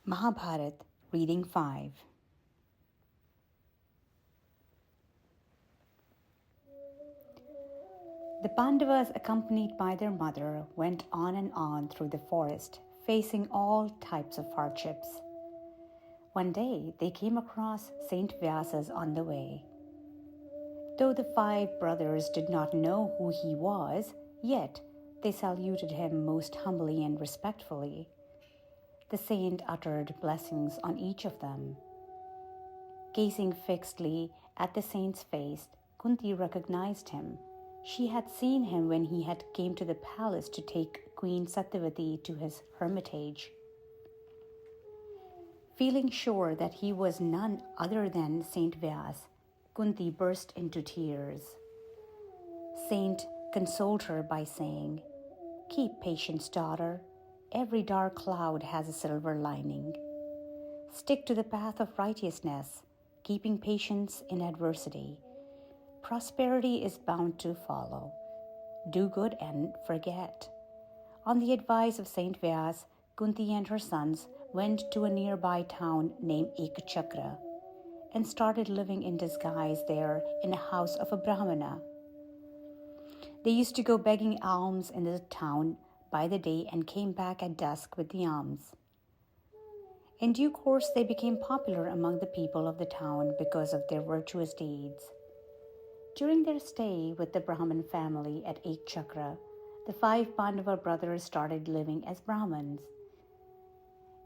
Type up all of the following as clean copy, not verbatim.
Mahabharat Reading 5. The Pandavas, accompanied by their mother, went on and on through the forest, facing all types of hardships. One day, they came across Saint Vyasa's on the way. Though the 5 brothers did not know who he was, yet they saluted him most humbly and respectfully. The saint uttered blessings on each of them. Gazing fixedly at the saint's face, Kunti recognized him. She had seen him when he had came to the palace to take Queen Satyavati to his hermitage. Feeling sure that he was none other than Saint Vyas, Kunti burst into tears. Saint consoled her by saying, "Keep patience, daughter. Every dark cloud has a silver lining. Stick to the path of righteousness, keeping patience in adversity. Prosperity is bound to follow. Do good and forget." On the advice of Saint Vyas, Kunti and her sons went to a nearby town named Ekachakra and started living in disguise there in a house of a Brahmana. They used to go begging alms in the town by the day and came back at dusk with the alms. In due course, they became popular among the people of the town because of their virtuous deeds. During their stay with the Brahmin family at Ekchakra, the 5 Pandava brothers started living as Brahmins.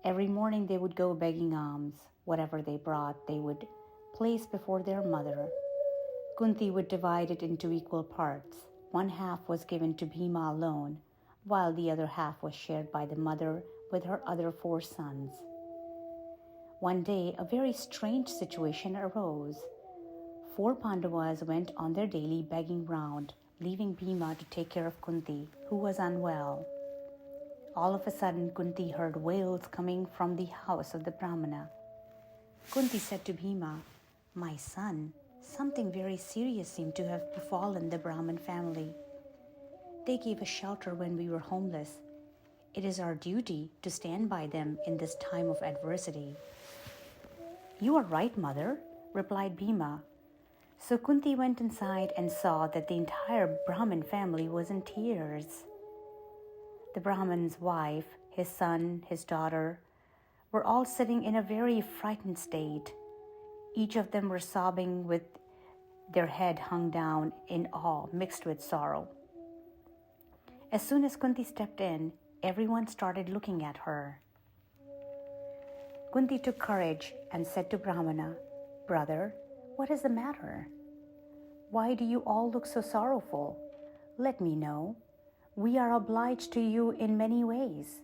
Every morning they would go begging alms. Whatever they brought, they would place before their mother. Kunti would divide it into equal parts. One half was given to Bhima alone, while the other half was shared by the mother with her other 4 sons. One day, a very strange situation arose. 4 Pandavas went on their daily begging round, leaving Bhima to take care of Kunti, who was unwell. All of a sudden, Kunti heard wails coming from the house of the Brahmana. Kunti said to Bhima, "My son, something very serious seemed to have befallen the Brahmin family. They gave us shelter when we were homeless. It is our duty to stand by them in this time of adversity." "You are right, mother," replied Bhima. So Kunti went inside and saw that the entire Brahmin family was in tears. The Brahmin's wife, his son, his daughter, were all sitting in a very frightened state. Each of them were sobbing with their head hung down in awe mixed with sorrow. As soon as Kunti stepped in, everyone started looking at her. Kunti took courage and said to Brahmana, "Brother, what is the matter? Why do you all look so sorrowful? Let me know. We are obliged to you in many ways.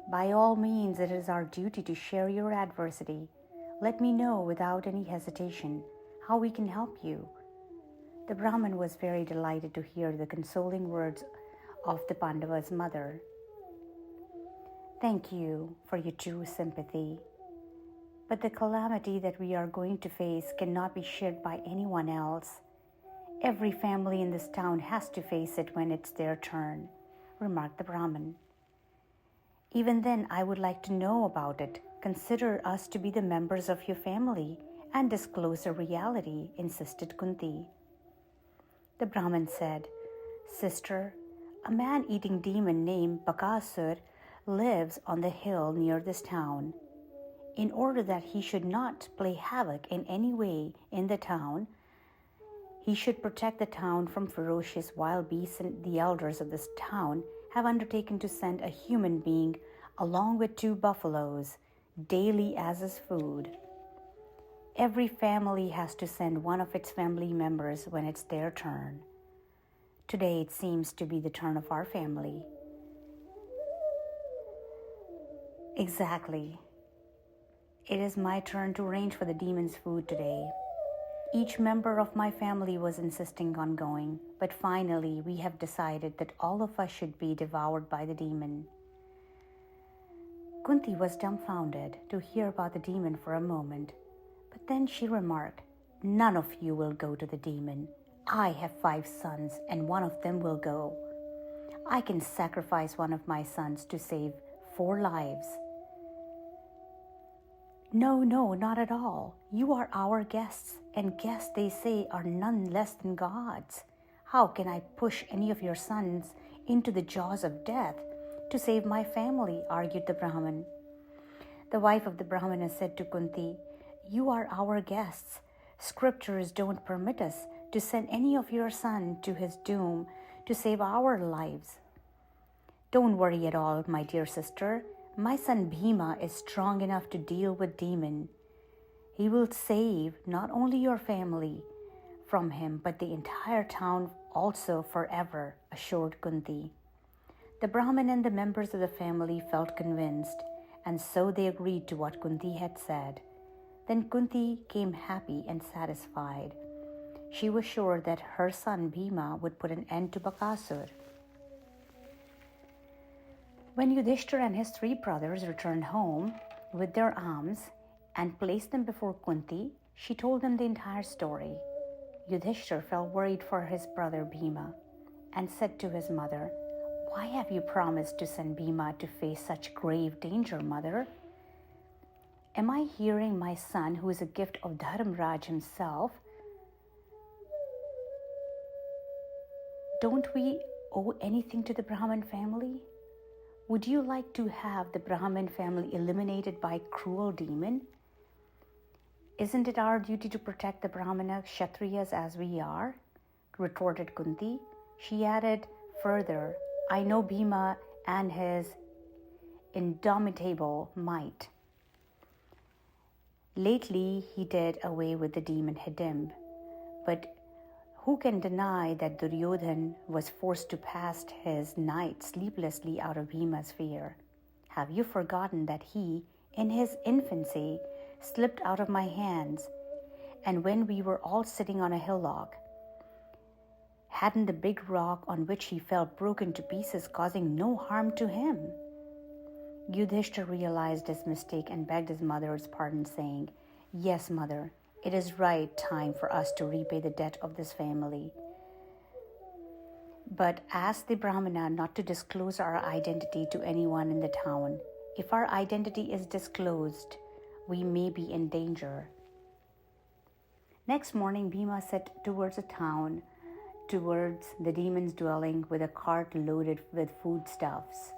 By all means, it is our duty to share your adversity. Let me know without any hesitation how we can help you." The Brahmin was very delighted to hear the consoling words of the Pandava's mother. "Thank you for your true sympathy. But the calamity that we are going to face cannot be shared by anyone else. Every family in this town has to face it when it's their turn," remarked the Brahmin. "Even then, I would like to know about it. Consider us to be the members of your family and disclose the reality," insisted Kunti. The Brahmin said, "Sister, a man-eating demon named Bakasur lives on the hill near this town. In order that he should not play havoc in any way in the town, he should protect the town from ferocious wild beasts, and the elders of this town have undertaken to send a human being along with 2 buffaloes daily as his food. Every family has to send one of its family members when it's their turn. Today it seems to be the turn of our family." "Exactly. It is my turn to arrange for the demon's food today. Each member of my family was insisting on going, but finally we have decided that all of us should be devoured by the demon." Kunti was dumbfounded to hear about the demon for a moment, but then she remarked, "None of you will go to the demon. I have 5 sons and one of them will go. I can sacrifice one of my sons to save 4 lives. No, no, not at all. You are our guests, and guests, they say, are none less than gods. How can I push any of your sons into the jaws of death to save my family?" argued the Brahmin. The wife of the Brahmana said to Kunti, "You are our guests. Scriptures don't permit us to send any of your son to his doom to save our lives." "Don't worry at all, my dear sister. My son Bhima is strong enough to deal with demon. He will save not only your family from him, but the entire town also forever," assured Kunti. The Brahmin and the members of the family felt convinced, and so they agreed to what Kunti had said. Then Kunti came happy and satisfied. She was sure that her son Bhima would put an end to Bakasur. When Yudhishthir and his 3 brothers returned home with their arms and placed them before Kunti, she told them the entire story. Yudhishthir felt worried for his brother Bhima and said to his mother, "Why have you promised to send Bhima to face such grave danger, mother? Am I hearing my son, who is a gift of Dharmraj himself? Don't we owe anything to the Brahmin family? Would you like to have the Brahmin family eliminated by cruel demon? Isn't it our duty to protect the Brahmana Kshatriyas as we are?" retorted Kunti. She added further, "I know Bhima and his indomitable might. Lately he did away with the demon Hidimb, but who can deny that Duryodhan was forced to pass his night sleeplessly out of Bhima's fear? Have you forgotten that he, in his infancy, slipped out of my hands, and when we were all sitting on a hillock, hadn't the big rock on which he fell broken to pieces, causing no harm to him?" Yudhishthir realized his mistake and begged his mother's pardon, saying, "Yes, mother, it is right time for us to repay the debt of this family. But ask the Brahmana not to disclose our identity to anyone in the town. If our identity is disclosed, we may be in danger." Next morning, Bhima set towards the town, towards the demon's dwelling, with a cart loaded with foodstuffs.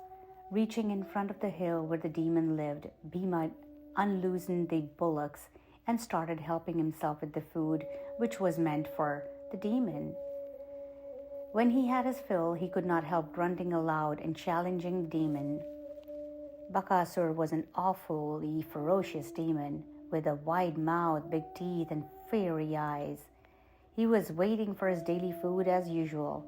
Reaching in front of the hill where the demon lived, Bhima unloosened the bullocks and started helping himself with the food which was meant for the demon. When he had his fill, he could not help grunting aloud and challenging the demon. Bakasur was an awfully ferocious demon with a wide mouth, big teeth, and fiery eyes. He was waiting for his daily food as usual.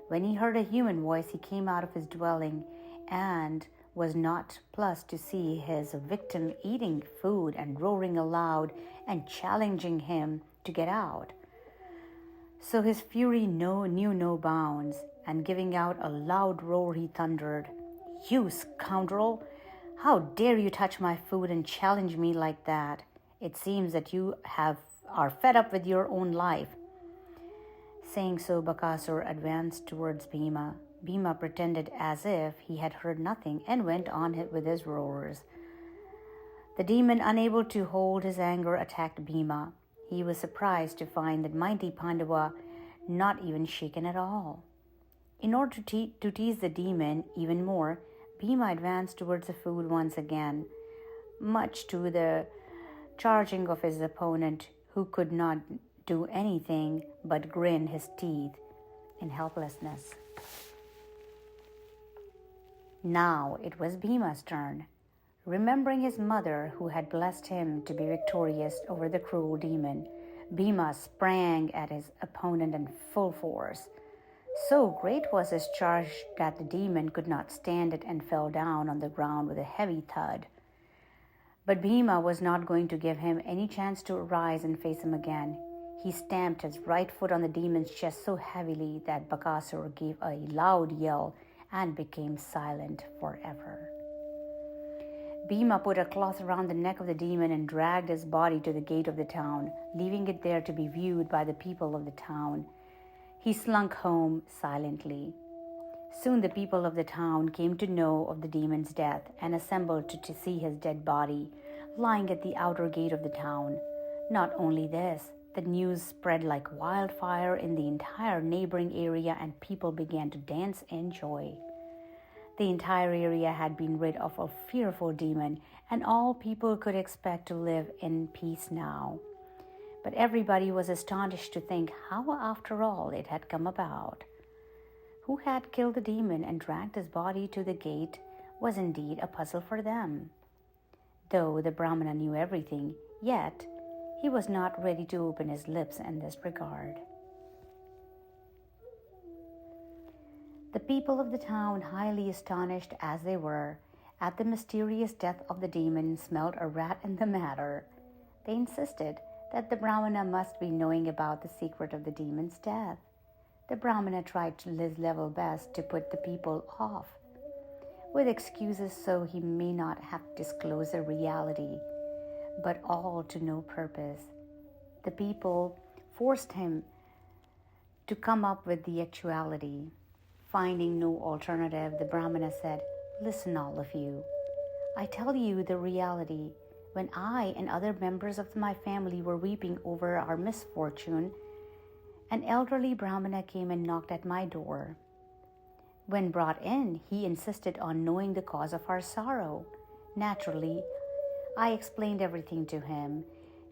When he heard a human voice, he came out of his dwelling and was not pleased to see his victim eating food and roaring aloud and challenging him to get out. So his fury knew no bounds, and giving out a loud roar, he thundered, "You scoundrel! How dare you touch my food and challenge me like that? It seems that you are fed up with your own life." Saying so, Bakasur advanced towards Bhima. Bhima pretended as if he had heard nothing and went on with his roars. The demon, unable to hold his anger, attacked Bhima. He was surprised to find that mighty Pandava not even shaken at all. In order to tease the demon even more, Bhima advanced towards the food once again, much to the charging of his opponent, who could not do anything but grin his teeth in helplessness. Now it was Bhima's turn. Remembering his mother, who had blessed him to be victorious over the cruel demon, Bhima sprang at his opponent in full force. So great was his charge that the demon could not stand it and fell down on the ground with a heavy thud. But Bhima was not going to give him any chance to arise and face him again. He stamped his right foot on the demon's chest so heavily that Bakasur gave a loud yell and became silent forever. Bhima put a cloth around the neck of the demon and dragged his body to the gate of the town, leaving it there to be viewed by the people of the town. He slunk home silently. Soon the people of the town came to know of the demon's death and assembled to see his dead body lying at the outer gate of the town. Not only this, the news spread like wildfire in the entire neighboring area and people began to dance in joy. The entire area had been rid of a fearful demon, and all people could expect to live in peace now. But everybody was astonished to think how, after all, it had come about. Who had killed the demon and dragged his body to the gate was indeed a puzzle for them. Though the Brahmana knew everything, yet he was not ready to open his lips in this regard. The people of the town, highly astonished as they were at the mysterious death of the demon, smelled a rat in the matter. They insisted that the Brahmana must be knowing about the secret of the demon's death. The Brahmana tried his level best to put the people off with excuses so he may not have disclosed the reality, but all to no purpose. The people forced him to come up with the actuality. Finding no alternative, the Brahmana said, "Listen, all of you. I tell you the reality. When I and other members of my family were weeping over our misfortune, an elderly Brahmana came and knocked at my door. When brought in, he insisted on knowing the cause of our sorrow. Naturally, I explained everything to him.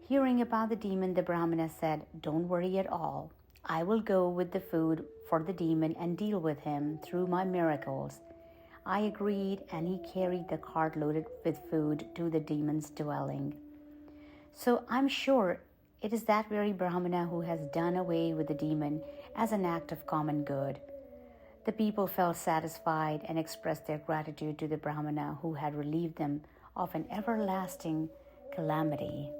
Hearing about the demon, the Brahmana said, 'Don't worry at all. I will go with the food for the demon and deal with him through my miracles.' I agreed, and he carried the cart loaded with food to the demon's dwelling. So I'm sure it is that very Brahmana who has done away with the demon as an act of common good." The people felt satisfied and expressed their gratitude to the Brahmana who had relieved them of an everlasting calamity.